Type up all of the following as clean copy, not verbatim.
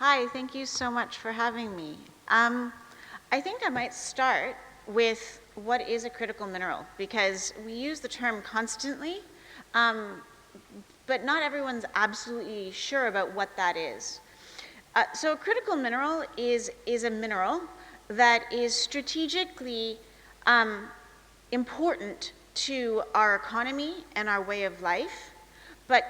Hi, thank you so much for having me. I think I might start with what is a critical mineral, because we use the term constantly, but not everyone's absolutely sure about what that is. So a critical mineral is a mineral that is strategically important to our economy and our way of life, but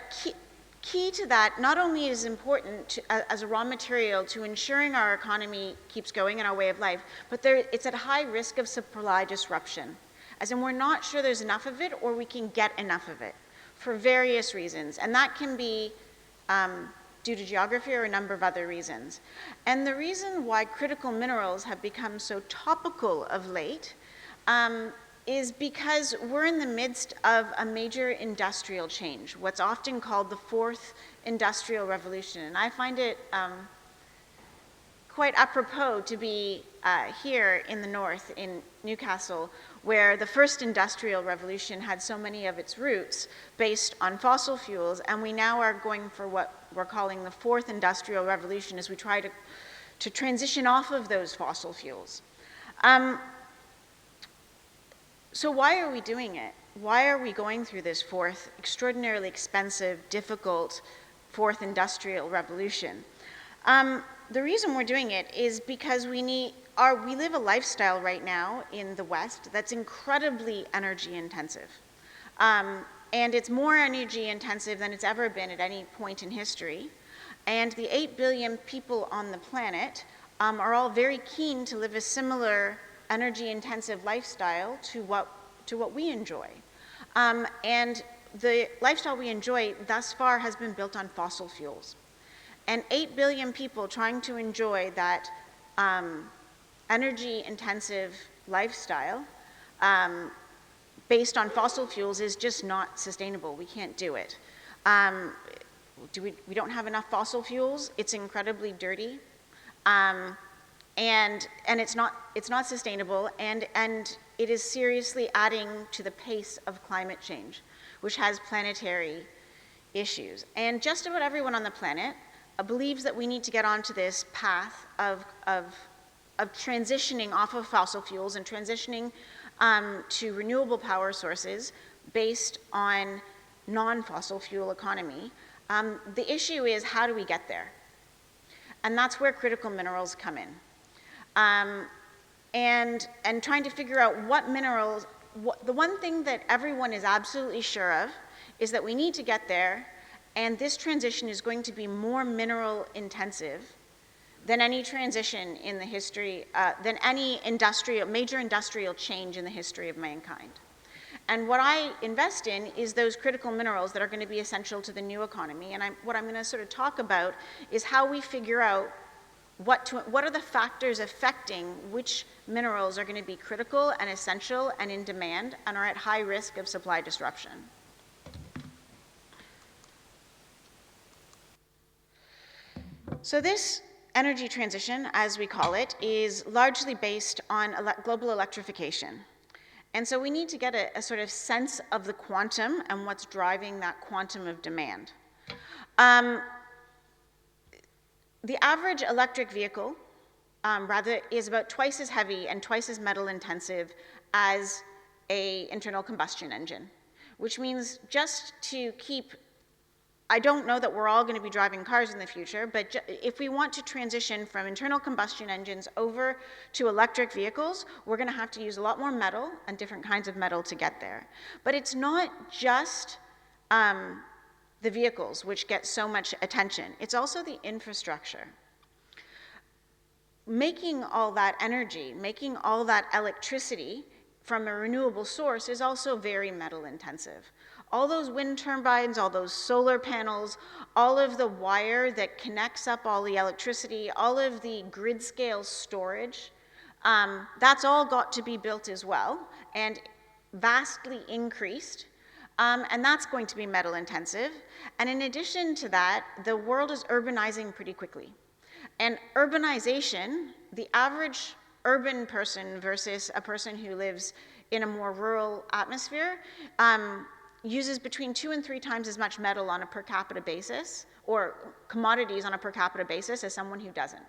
key to that not only is important as a raw material to ensuring our economy keeps going and our way of life, but it's at high risk of supply disruption, as in we're not sure there's enough of it or we can get enough of it for various reasons, and that can be due to geography or a number of other reasons. And the reason why critical minerals have become so topical of late is because we're in the midst of a major industrial change, what's often called the fourth industrial revolution. And I find it quite apropos to be here in the north, in Newcastle, where the first industrial revolution had so many of its roots based on fossil fuels, and we now are going for what we're calling the fourth industrial revolution as we try to transition off of those fossil fuels. So why are we doing it? Why are we going through this fourth, extraordinarily expensive, difficult fourth industrial revolution? The reason we're doing it is because we live a lifestyle right now in the West that's incredibly energy intensive. And it's more energy intensive than it's ever been at any point in history. And the 8 billion people on the planet are all very keen to live a similar energy-intensive lifestyle to what we enjoy. And the lifestyle we enjoy thus far has been built on fossil fuels. And 8 billion people trying to enjoy that energy-intensive lifestyle based on fossil fuels is just not sustainable. We can't do it. We don't have enough fossil fuels. It's incredibly dirty. And it's not sustainable, and it is seriously adding to the pace of climate change, which has planetary issues. And just about everyone on the planet believes that we need to get onto this path of transitioning off of fossil fuels and transitioning to renewable power sources based on non-fossil fuel economy. The issue is, how do we get there? And that's where critical minerals come in. And trying to figure out what minerals, the one thing that everyone is absolutely sure of is that we need to get there, and this transition is going to be more mineral intensive than any transition in the history, than any major industrial change in the history of mankind. And what I invest in is those critical minerals that are going to be essential to the new economy, and what I'm going to sort of talk about is how we figure out what are the factors affecting which minerals are going to be critical and essential and in demand and are at high risk of supply disruption. So this energy transition, as we call it, is largely based on global electrification. And so we need to get a sort of sense of the quantum and what's driving that quantum of demand. The average electric vehicle is about twice as heavy and twice as metal intensive as an internal combustion engine, which means just to keep, I don't know that we're all going to be driving cars in the future, but if we want to transition from internal combustion engines over to electric vehicles, we're going to have to use a lot more metal and different kinds of metal to get there. But it's not just the vehicles which get so much attention. It's also the infrastructure. Making all that energy, making all that electricity from a renewable source is also very metal intensive. All those wind turbines, all those solar panels, all of the wire that connects up all the electricity, all of the grid scale storage, that's all got to be built as well and vastly increased. And that's going to be metal intensive. And in addition to that, the world is urbanizing pretty quickly. And urbanization, the average urban person versus a person who lives in a more rural atmosphere, uses between 2 and 3 times as much metal on a per capita basis, or commodities on a per capita basis, as someone who doesn't.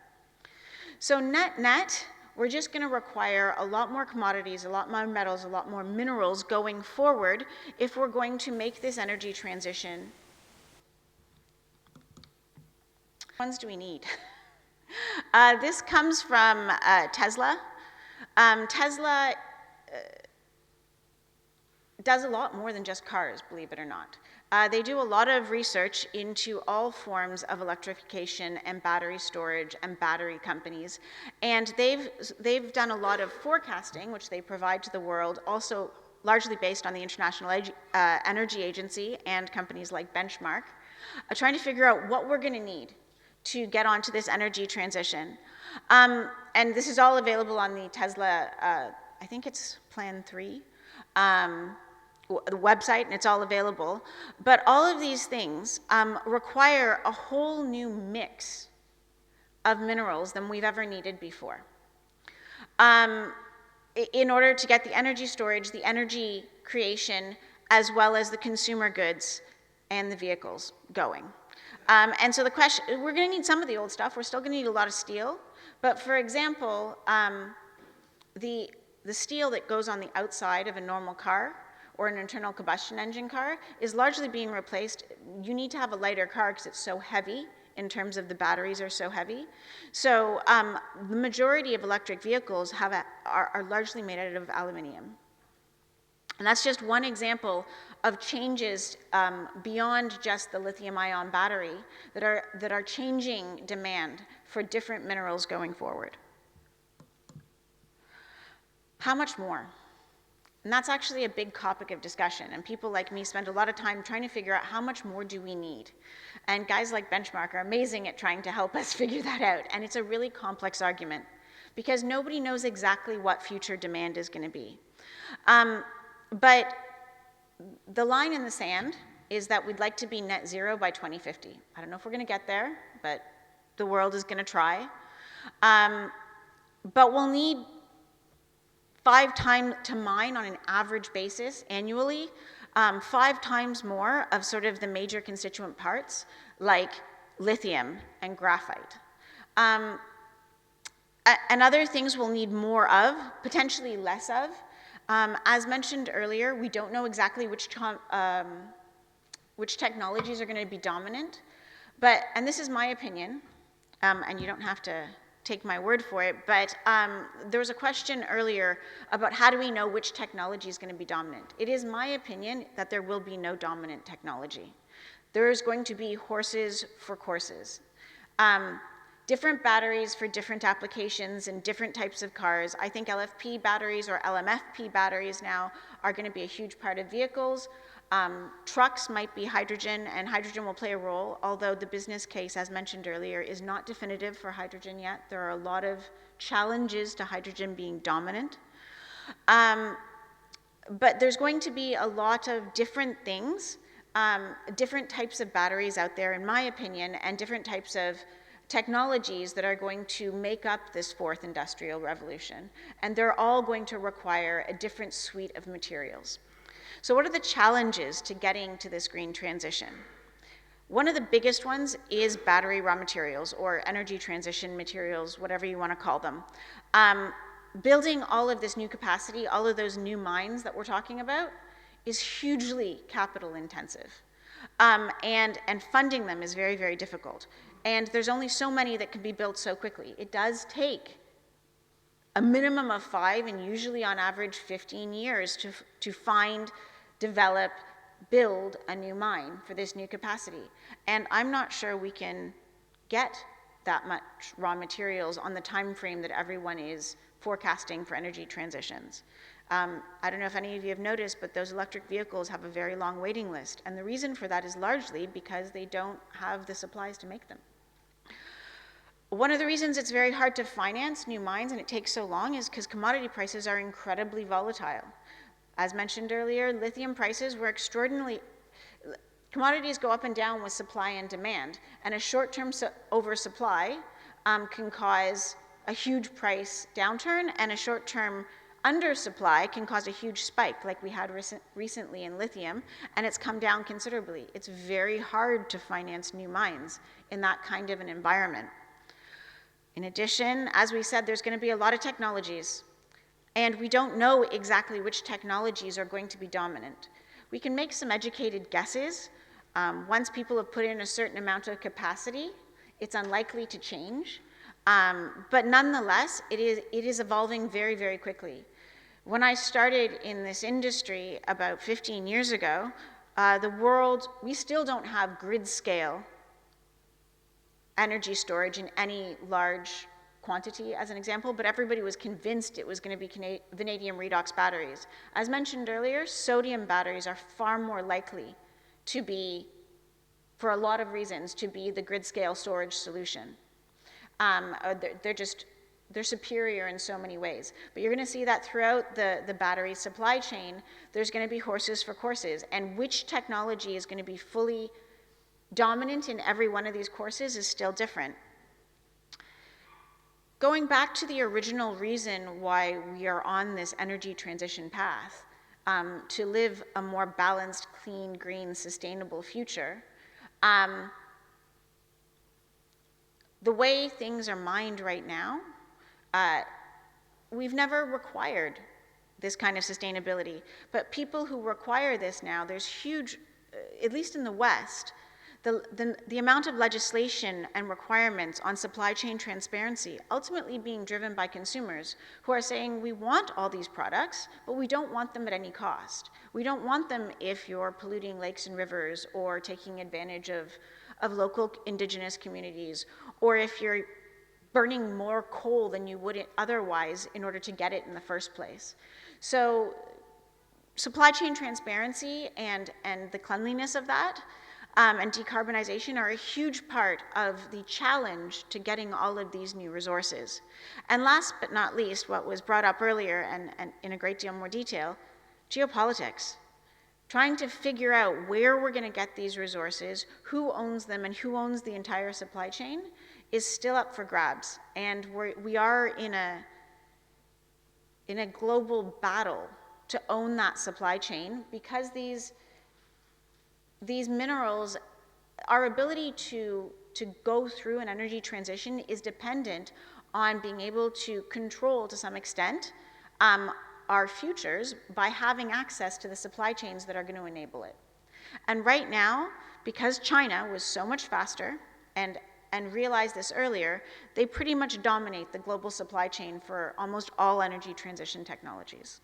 So net, we're just going to require a lot more commodities, a lot more metals, a lot more minerals going forward if we're going to make this energy transition. Which ones do we need? This comes from Tesla. Tesla does a lot more than just cars, believe it or not. They do a lot of research into all forms of electrification and battery storage and battery companies. And they've done a lot of forecasting, which they provide to the world, also largely based on the International Energy Agency and companies like Benchmark, trying to figure out what we're going to need to get onto this energy transition. And this is all available on the Tesla, I think it's Plan 3. The website, and it's all available. But all of these things require a whole new mix of minerals than we've ever needed before. In order to get the energy storage, the energy creation, as well as the consumer goods and the vehicles going. And so the question, we're going to need some of the old stuff. We're still going to need a lot of steel. But for example, the steel that goes on the outside of a normal car or an internal combustion engine car is largely being replaced. You need to have a lighter car because it's so heavy in terms of the batteries are so heavy. So the majority of electric vehicles are largely made out of aluminum. And that's just one example of changes beyond just the lithium-ion battery that are changing demand for different minerals going forward. How much more? And that's actually a big topic of discussion, and people like me spend a lot of time trying to figure out how much more do we need. And guys like Benchmark are amazing at trying to help us figure that out, and it's a really complex argument because nobody knows exactly what future demand is going to be. But the line in the sand is that we'd like to be net zero by 2050. I don't know if we're going to get there, but the world is going to try. But we'll need 5 times to mine on an average basis annually, 5 times more of sort of the major constituent parts like lithium and graphite. And other things we'll need more of, potentially less of. As mentioned earlier, we don't know exactly which technologies are going to be dominant, and this is my opinion, and you don't have to take my word for it, but there was a question earlier about how do we know which technology is going to be dominant. It is my opinion that there will be no dominant technology. There is going to be horses for courses. Different batteries for different applications and different types of cars. I think LFP batteries or LMFP batteries now are going to be a huge part of vehicles. Trucks might be hydrogen, and hydrogen will play a role, although the business case, as mentioned earlier, is not definitive for hydrogen yet. There are a lot of challenges to hydrogen being dominant. But there's going to be a lot of different things, different types of batteries out there, in my opinion, and different types of technologies that are going to make up this 4th industrial revolution. And they're all going to require a different suite of materials. So what are the challenges to getting to this green transition? One of the biggest ones is battery raw materials or energy transition materials, whatever you want to call them. Building all of this new capacity, all of those new mines that we're talking about, is hugely capital intensive. And funding them is very, very difficult. And there's only so many that can be built so quickly. It does take a minimum of 5 and usually on average 15 years to find, develop, build a new mine for this new capacity. And I'm not sure we can get that much raw materials on the time frame that everyone is forecasting for energy transitions. I don't know if any of you have noticed, but those electric vehicles have a very long waiting list. And the reason for that is largely because they don't have the supplies to make them. One of the reasons it's very hard to finance new mines and it takes so long is because commodity prices are incredibly volatile. As mentioned earlier, lithium prices were commodities go up and down with supply and demand, and a short-term oversupply can cause a huge price downturn and a short-term undersupply can cause a huge spike like we had recently in lithium, and it's come down considerably. It's very hard to finance new mines in that kind of an environment. In addition, as we said, there's going to be a lot of technologies, and we don't know exactly which technologies are going to be dominant. We can make some educated guesses. Once people have put in a certain amount of capacity, it's unlikely to change. But nonetheless, it is evolving very, very quickly. When I started in this industry about 15 years ago, we still don't have grid scale energy storage in any large quantity, as an example, but everybody was convinced it was going to be vanadium redox batteries. As mentioned earlier, sodium batteries are far more likely to be, for a lot of reasons, to be the grid scale storage solution. They're superior in so many ways. But you're going to see that throughout the battery supply chain, there's going to be horses for courses, and which technology is going to be fully dominant in every one of these courses is still different. Going back to the original reason why we are on this energy transition path, to live a more balanced, clean, green, sustainable future, the way things are mined right now, we've never required this kind of sustainability. But people who require this now, there's huge, at least in the West, the amount of legislation and requirements on supply chain transparency ultimately being driven by consumers who are saying, we want all these products, but we don't want them at any cost. We don't want them if you're polluting lakes and rivers or taking advantage of local indigenous communities, or if you're burning more coal than you would otherwise in order to get it in the first place. So supply chain transparency and the cleanliness of that and decarbonization are a huge part of the challenge to getting all of these new resources. And last but not least, what was brought up earlier and in a great deal more detail, geopolitics. Trying to figure out where we're going to get these resources, who owns them, and who owns the entire supply chain is still up for grabs. And we are in a global battle to own that supply chain, because these minerals, our ability to go through an energy transition is dependent on being able to control, to some extent, our futures by having access to the supply chains that are going to enable it. And right now, because China was so much faster and realized this earlier, they pretty much dominate the global supply chain for almost all energy transition technologies.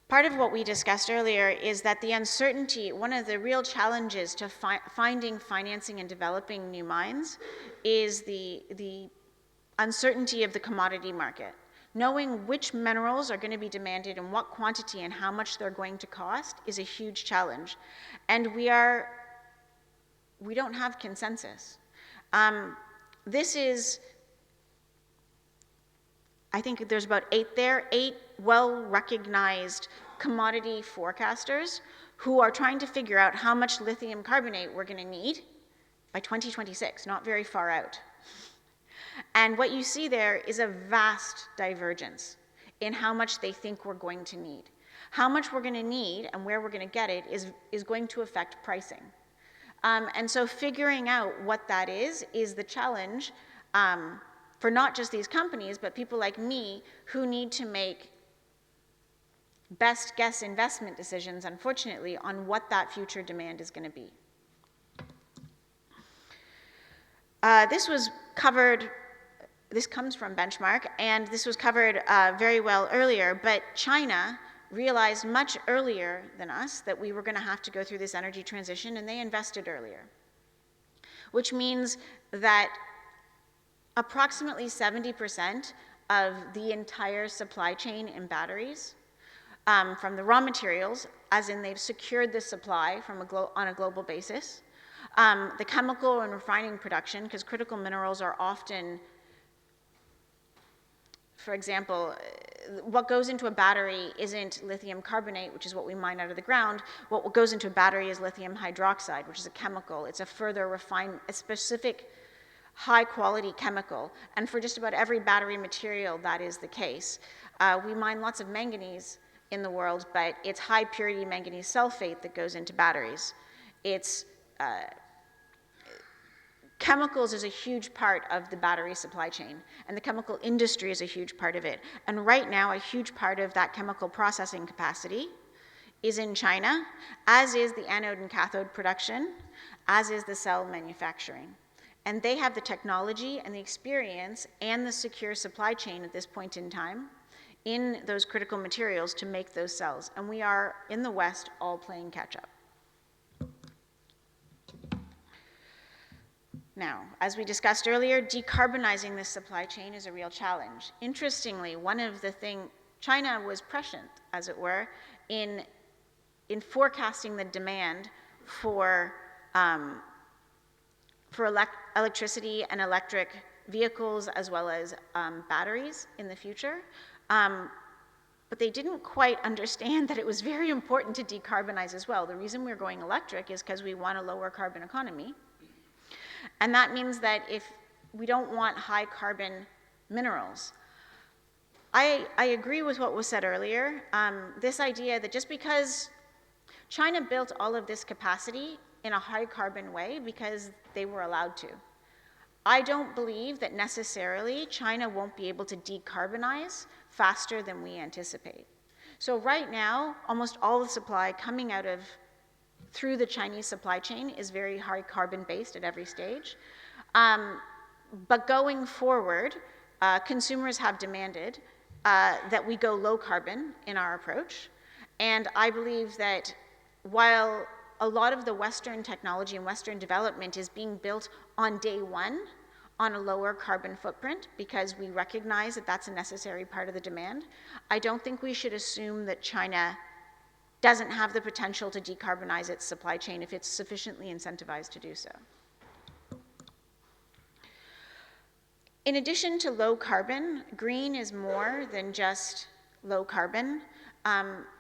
Part of what we discussed earlier is that the uncertainty, one of the real challenges to finding financing and developing new mines is the uncertainty of the commodity market. Knowing which minerals are going to be demanded in what quantity and how much they're going to cost is a huge challenge. And we don't have consensus. This is, I think there's about 8 well-recognized commodity forecasters who are trying to figure out how much lithium carbonate we're going to need by 2026, not very far out. And what you see there is a vast divergence in how much they think we're going to need. How much we're going to need and where we're going to get it is going to affect pricing. And so figuring out what that is the challenge for not just these companies, but people like me who need to make best guess investment decisions, unfortunately, on what that future demand is going to be. This was covered, this comes from Benchmark, and this was covered very well earlier, but China realized much earlier than us that we were going to have to go through this energy transition, and they invested earlier, which means that approximately 70% of the entire supply chain in batteries, from the raw materials, as in they've secured the supply from on a global basis, the chemical and refining production, because critical minerals are often, for example, what goes into a battery isn't lithium carbonate, which is what we mine out of the ground. What goes into a battery is lithium hydroxide, which is a chemical. It's a further a specific high quality chemical. And for just about every battery material, that is the case. We mine lots of manganese in the world, but it's high purity manganese sulfate that goes into batteries. It's chemicals is a huge part of the battery supply chain, and the chemical industry is a huge part of it. And right now, a huge part of that chemical processing capacity is in China, as is the anode and cathode production, as is the cell manufacturing. And they have the technology and the experience and the secure supply chain at this point in time in those critical materials to make those cells. And we are, in the West, all playing catch up. Now, as we discussed earlier, decarbonizing this supply chain is a real challenge. Interestingly, one of the things, China was prescient, as it were, in forecasting the demand for electricity and electric vehicles as well as batteries in the future. But they didn't quite understand that it was very important to decarbonize as well. The reason we're going electric is because we want a lower carbon economy. And that means that if we don't want high carbon minerals, I agree with what was said earlier. This idea that just because China built all of this capacity in a high carbon way because they were allowed to. I don't believe that necessarily China won't be able to decarbonize faster than we anticipate. So right now, almost all the supply coming out of through the Chinese supply chain is very high carbon based at every stage. But going forward, consumers have demanded that we go low carbon in our approach. And I believe that while a lot of the Western technology and Western development is being built on day one on a lower carbon footprint because we recognize that that's a necessary part of the demand, I don't think we should assume that China doesn't have the potential to decarbonize its supply chain if it's sufficiently incentivized to do so. In addition to low carbon, green is more than just low carbon.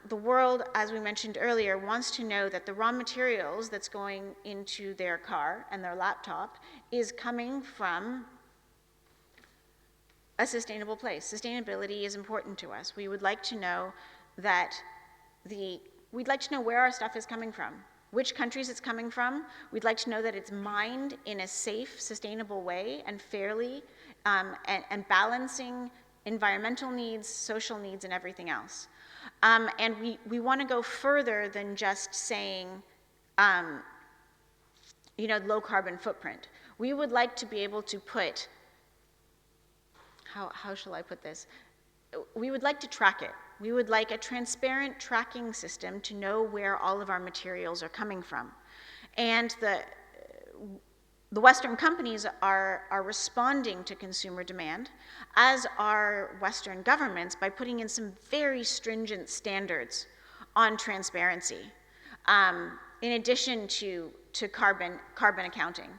The world, as we mentioned earlier, wants to know that the raw materials that's going into their car and their laptop is coming from a sustainable place. Sustainability is important to us. We would like to know that we'd like to know where our stuff is coming from, which countries it's coming from. We'd like to know that it's mined in a safe, sustainable way and fairly, and balancing environmental needs, social needs, and everything else. And we want to go further than just saying, low carbon footprint. We would like to be able to put, how shall I put this? We would like to track it. We would like a transparent tracking system to know where all of our materials are coming from. And the Western companies are responding to consumer demand, as are Western governments, by putting in some very stringent standards on transparency, in addition to carbon accounting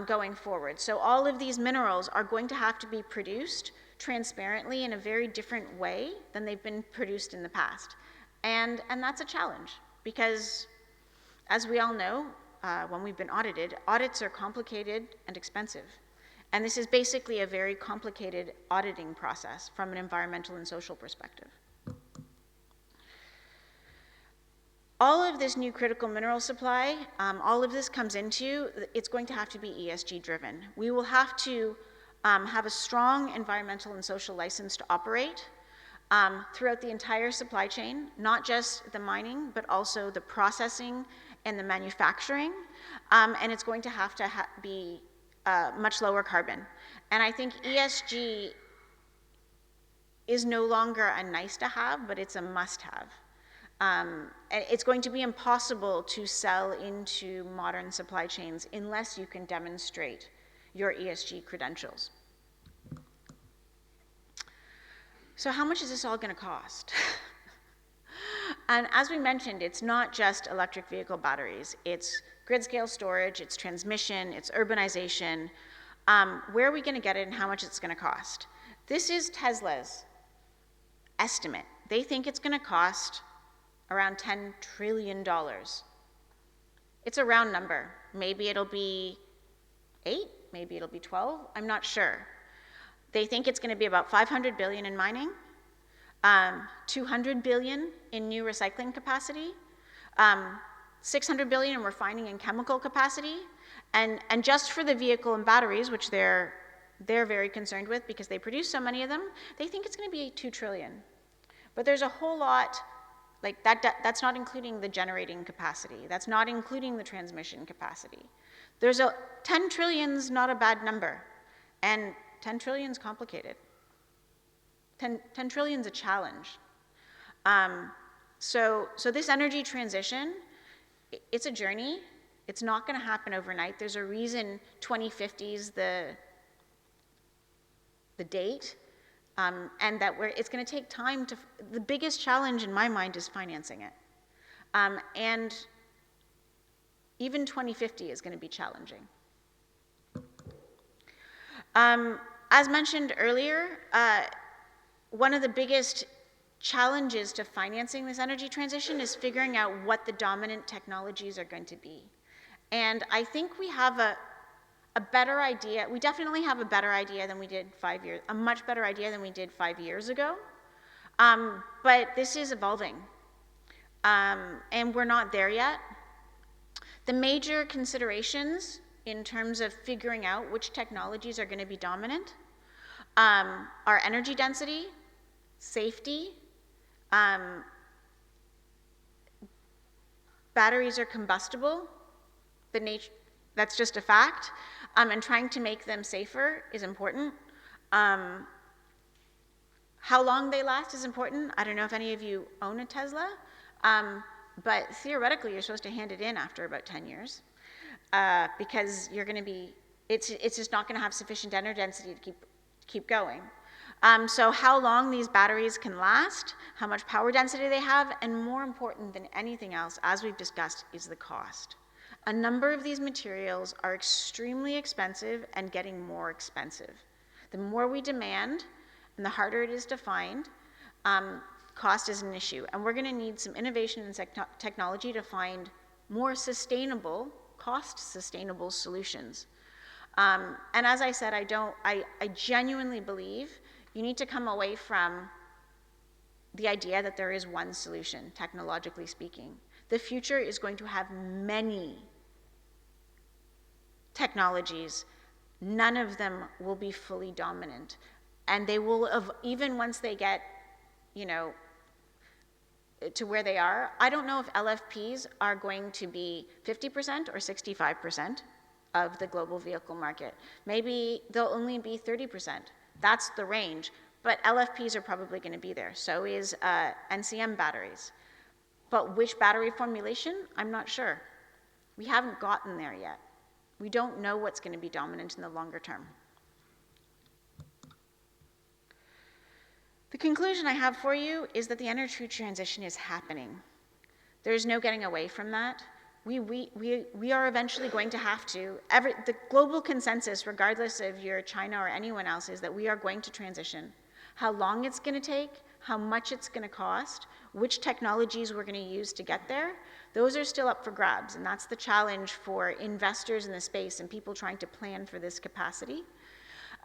going forward. So all of these minerals are going to have to be produced transparently in a very different way than they've been produced in the past. And that's a challenge because, as we all know, when we've been audited, audits are complicated and expensive. And this is basically a very complicated auditing process from an environmental and social perspective. All of this new critical mineral supply, all of this comes into, it's going to have to be ESG driven. We will have to have a strong environmental and social license to operate throughout the entire supply chain, not just the mining, but also the processing and the manufacturing, and it's going to have to be much lower carbon. And I think ESG is no longer a nice to have, but it's a must have. It's going to be impossible to sell into modern supply chains unless you can demonstrate your ESG credentials. So how much is this all going to cost? And as we mentioned, it's not just electric vehicle batteries. It's grid scale storage, it's transmission, it's urbanization. Where are we going to get it and how much it's going to cost? This is Tesla's estimate. They think it's going to cost around $10 trillion. It's a round number. Maybe it'll be 8, maybe it'll be 12, I'm not sure. They think it's going to be about 500 billion in mining, 200 billion in new recycling capacity, 600 billion in refining and chemical capacity, and just for the vehicle and batteries, which they're very concerned with because they produce so many of them, they think it's going to be 2 trillion. But there's a whole lot, like that's not including the generating capacity. That's not including the transmission capacity. 10 trillion's not a bad number, and 10 trillion's complicated. 10 trillion's a challenge. So this energy transition, it's a journey. It's not going to happen overnight. There's a reason 2050 is the date, and that it's going to take time to. The biggest challenge in my mind is financing it, and even 2050 is going to be challenging. As mentioned earlier, one of the biggest challenges to financing this energy transition is figuring out what the dominant technologies are going to be. And I think we have a better idea. We definitely have a better idea than we did a much better idea than we did 5 years ago. But this is evolving, and we're not there yet. The major considerations in terms of figuring out which technologies are going to be dominant are energy density, safety, batteries are combustible, that's just a fact, and trying to make them safer is important. How long they last is important. I don't know if any of you own a Tesla, but theoretically you're supposed to hand it in after about 10 years because you're going to be, it's just not going to have sufficient energy density to keep going. So how long these batteries can last, how much power density they have, and more important than anything else, as we've discussed, is the cost. A number of these materials are extremely expensive and getting more expensive. The more we demand and the harder it is to find, cost is an issue. And we're going to need some innovation and technology to find more sustainable, cost-sustainable solutions. And as I said, I genuinely believe you need to come away from the idea that there is one solution, technologically speaking. The future is going to have many technologies. None of them will be fully dominant. And they will, even once they get, to where they are, I don't know if LFPs are going to be 50% or 65% of the global vehicle market. Maybe they'll only be 30%. That's the range. But LFPs are probably going to be there. So is NCM batteries. But which battery formulation? I'm not sure. We haven't gotten there yet. We don't know what's going to be dominant in the longer term. The conclusion I have for you is that the energy transition is happening. There's no getting away from that. We are eventually going to have to. The global consensus, regardless of you're China or anyone else, is that we are going to transition. How long it's going to take, how much it's going to cost, which technologies we're going to use to get there, those are still up for grabs, and that's the challenge for investors in the space and people trying to plan for this capacity.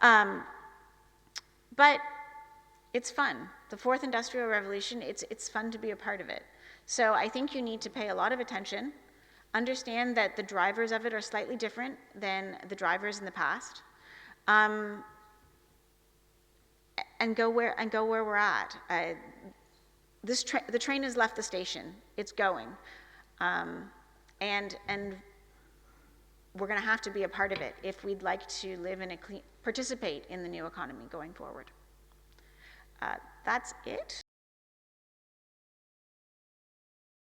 But it's fun. The fourth industrial revolution, it's fun to be a part of it. So I think you need to pay a lot of attention, understand that the drivers of it are slightly different than the drivers in the past, and go where we're at. The train has left the station. It's going, and we're going to have to be a part of it if we'd like to live in participate in the new economy going forward. That's it.